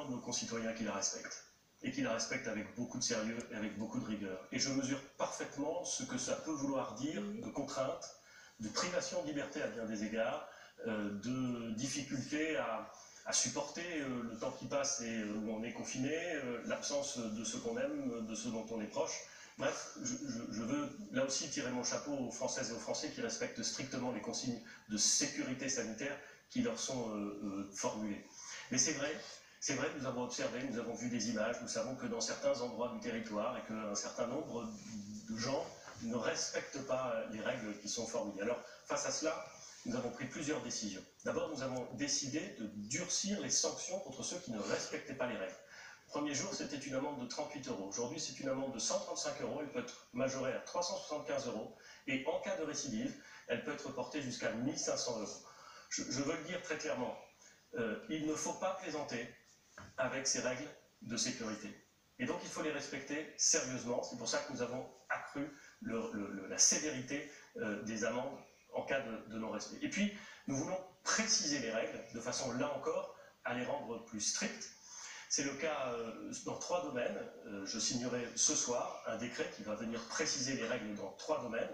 de nos concitoyens qui la respectent. Et qui la respectent avec beaucoup de sérieux et avec beaucoup de rigueur. Et je mesure parfaitement ce que ça peut vouloir dire de contraintes, de privation de liberté à bien des égards, de difficulté à supporter le temps qui passe et où on est confiné, l'absence de ce qu'on aime, de ce dont on est proche. Bref, je veux là aussi tirer mon chapeau aux Françaises et aux Français qui respectent strictement les consignes de sécurité sanitaire qui leur sont formulées. Mais c'est vrai, nous avons observé, nous avons vu des images, nous savons que dans certains endroits du territoire et qu'un certain nombre de gens ne respectent pas les règles qui sont formulées. Alors, face à cela, nous avons pris plusieurs décisions. D'abord, nous avons décidé de durcir les sanctions contre ceux qui ne respectaient pas les règles. Le premier jour, c'était une amende de 38 €. Aujourd'hui, c'est une amende de 135 €. Elle peut être majorée à 375 €. Et en cas de récidive, elle peut être portée jusqu'à 1 500 €. Je veux le dire très clairement, il ne faut pas plaisanter avec ces règles de sécurité. Et donc, il faut les respecter sérieusement. C'est pour ça que nous avons accru la sévérité des amendes en cas de non-respect. Et puis, nous voulons préciser les règles de façon, là encore, à les rendre plus strictes. C'est le cas dans 3 domaines. Je signerai ce soir un décret qui va venir préciser les règles dans 3 domaines.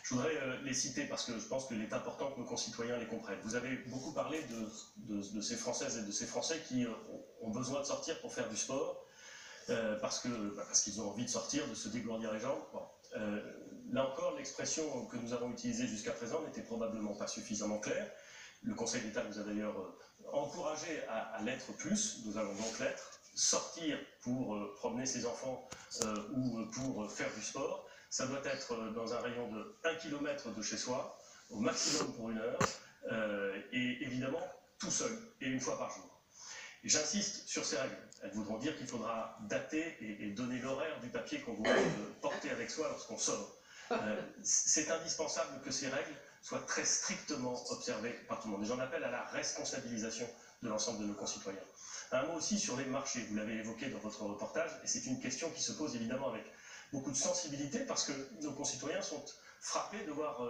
Je voudrais les citer parce que je pense qu'il est important que nos concitoyens les comprennent. Vous avez beaucoup parlé de ces Françaises et de ces Français qui ont besoin de sortir pour faire du sport parce qu'ils ont envie de sortir, de se dégourdir les jambes. Bon. Là encore, l'expression que nous avons utilisée jusqu'à présent n'était probablement pas suffisamment claire. Le Conseil d'État nous a d'ailleurs encouragé à l'être plus. Nous allons donc l'être. Sortir pour promener ses enfants ou pour faire du sport, ça doit être dans un rayon de 1 km de chez soi, au maximum pour 1 heure, et évidemment tout seul, et 1 fois par jour. J'insiste sur ces règles. Elles voudront dire qu'il faudra dater et donner l'horaire du papier qu'on voudra porter avec soi lorsqu'on sort. C'est indispensable que ces règles soient très strictement observées par tout le monde. Et j'en appelle à la responsabilisation de l'ensemble de nos concitoyens. Un mot aussi sur les marchés. Vous l'avez évoqué dans votre reportage, et c'est une question qui se pose évidemment avec beaucoup de sensibilité parce que nos concitoyens sont frappés de voir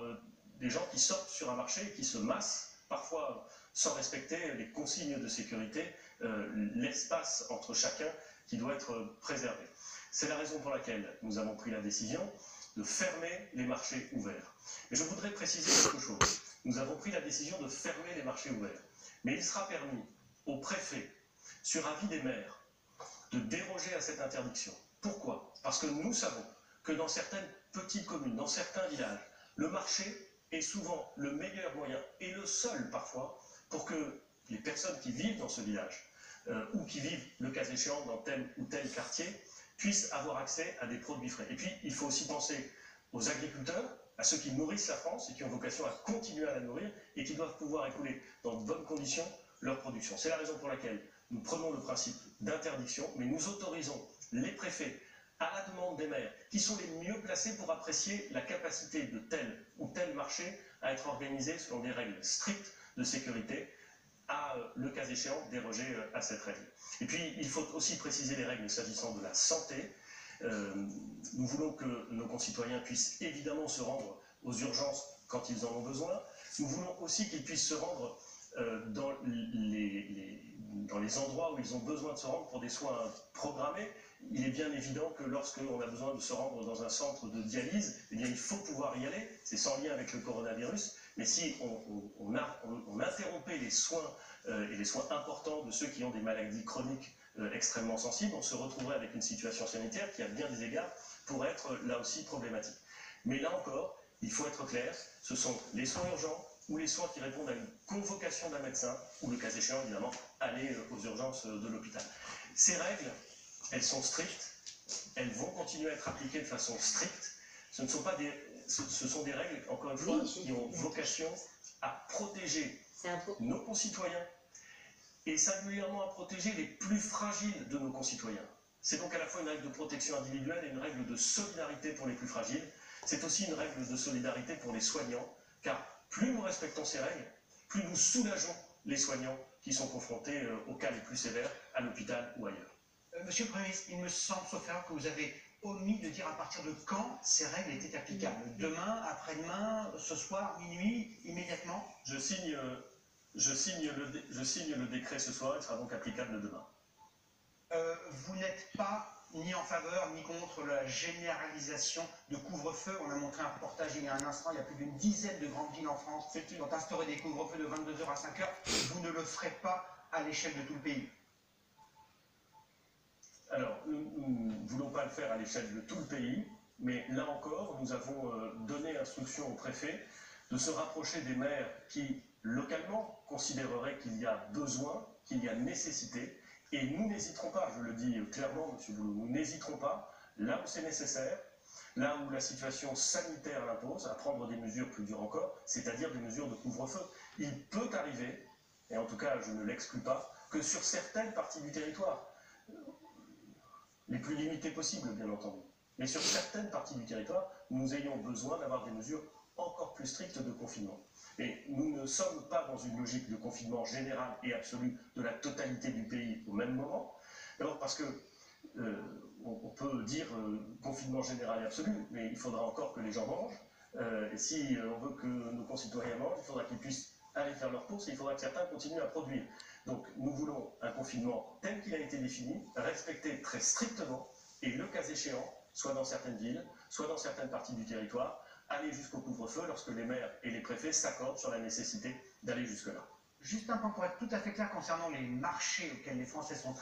des gens qui sortent sur un marché et qui se massent, parfois sans respecter les consignes de sécurité, l'espace entre chacun qui doit être préservé. C'est la raison pour laquelle nous avons pris la décision de fermer les marchés ouverts. Mais je voudrais préciser quelque chose. Nous avons pris la décision de fermer les marchés ouverts. Mais il sera permis au préfet, sur avis des maires, de déroger à cette interdiction. Pourquoi? Parce que nous savons que dans certaines petites communes, dans certains villages, le marché est souvent le meilleur moyen, et le seul parfois, pour que les personnes qui vivent dans ce village, ou qui vivent, le cas échéant, dans tel ou tel quartier, puissent avoir accès à des produits frais. Et puis, il faut aussi penser aux agriculteurs, à ceux qui nourrissent la France et qui ont vocation à continuer à la nourrir et qui doivent pouvoir écouler dans de bonnes conditions leur production. C'est la raison pour laquelle nous prenons le principe d'interdiction, mais nous autorisons les préfets, à la demande des maires, qui sont les mieux placés pour apprécier la capacité de tel ou tel marché à être organisé selon des règles strictes de sécurité, à, le cas échéant, déroger à cette règle. Et puis, il faut aussi préciser les règles s'agissant de la santé. Nous voulons que nos concitoyens puissent évidemment se rendre aux urgences quand ils en ont besoin. Nous voulons aussi qu'ils puissent se rendre dans les endroits où ils ont besoin de se rendre pour des soins programmés. Il est bien évident que lorsqu'on a besoin de se rendre dans un centre de dialyse, eh bien, il faut pouvoir y aller. C'est sans lien avec le coronavirus. Mais si on interrompait les soins et les soins importants de ceux qui ont des maladies chroniques extrêmement sensibles, on se retrouverait avec une situation sanitaire qui, à bien des égards, pourrait être là aussi problématique. Mais là encore, il faut être clair, ce sont les soins urgents ou les soins qui répondent à une convocation d'un médecin, ou le cas échéant, évidemment, aller aux urgences de l'hôpital. Ces règles, elles sont strictes, elles vont continuer à être appliquées de façon stricte. Ce sont des règles, encore une fois, qui ont vocation à protéger nos concitoyens et singulièrement à protéger les plus fragiles de nos concitoyens. C'est donc à la fois une règle de protection individuelle et une règle de solidarité pour les plus fragiles. C'est aussi une règle de solidarité pour les soignants, car plus nous respectons ces règles, plus nous soulageons les soignants qui sont confrontés aux cas les plus sévères à l'hôpital ou ailleurs. Monsieur le Premier ministre, il me semble, sauf erreur, que vous avez omis de dire à partir de quand ces règles étaient applicables. Demain, après-demain, ce soir, minuit, immédiatement? Je signe le décret ce soir, il sera donc applicable demain. Vous n'êtes pas ni en faveur ni contre la généralisation de couvre-feu. On a montré un reportage il y a un instant, il y a plus d'une dizaine de grandes villes en France qui ont instauré des couvre-feux de 22 h à 5 h. Vous ne le ferez pas à l'échelle de tout le pays. Alors, nous ne voulons pas le faire à l'échelle de tout le pays, mais là encore, nous avons donné instruction au préfet de se rapprocher des maires qui, localement, considéreraient qu'il y a besoin, qu'il y a nécessité. Et nous n'hésiterons pas, je le dis clairement, M. Boulot, nous n'hésiterons pas, là où c'est nécessaire, là où la situation sanitaire l'impose, à prendre des mesures plus dures encore, c'est-à-dire des mesures de couvre-feu. Il peut arriver, et en tout cas je ne l'exclus pas, que sur certaines parties du territoire, les plus limitées possibles bien entendu, mais sur certaines parties du territoire, nous ayons besoin d'avoir des mesures encore plus strictes de confinement. Et nous ne sommes pas dans une logique de confinement général et absolu de la totalité du pays au même moment. D'abord parce que on peut dire confinement général et absolu, mais il faudra encore que les gens mangent. Et si on veut que nos concitoyens mangent, il faudra qu'ils puissent aller faire leurs courses et il faudra que certains continuent à produire. Donc nous voulons un confinement tel qu'il a été défini, respecté très strictement, et le cas échéant, soit dans certaines villes, soit dans certaines parties du territoire, aller jusqu'au couvre-feu lorsque les maires et les préfets s'accordent sur la nécessité d'aller jusque-là. Juste un point pour être tout à fait clair concernant les marchés auxquels les Français sont très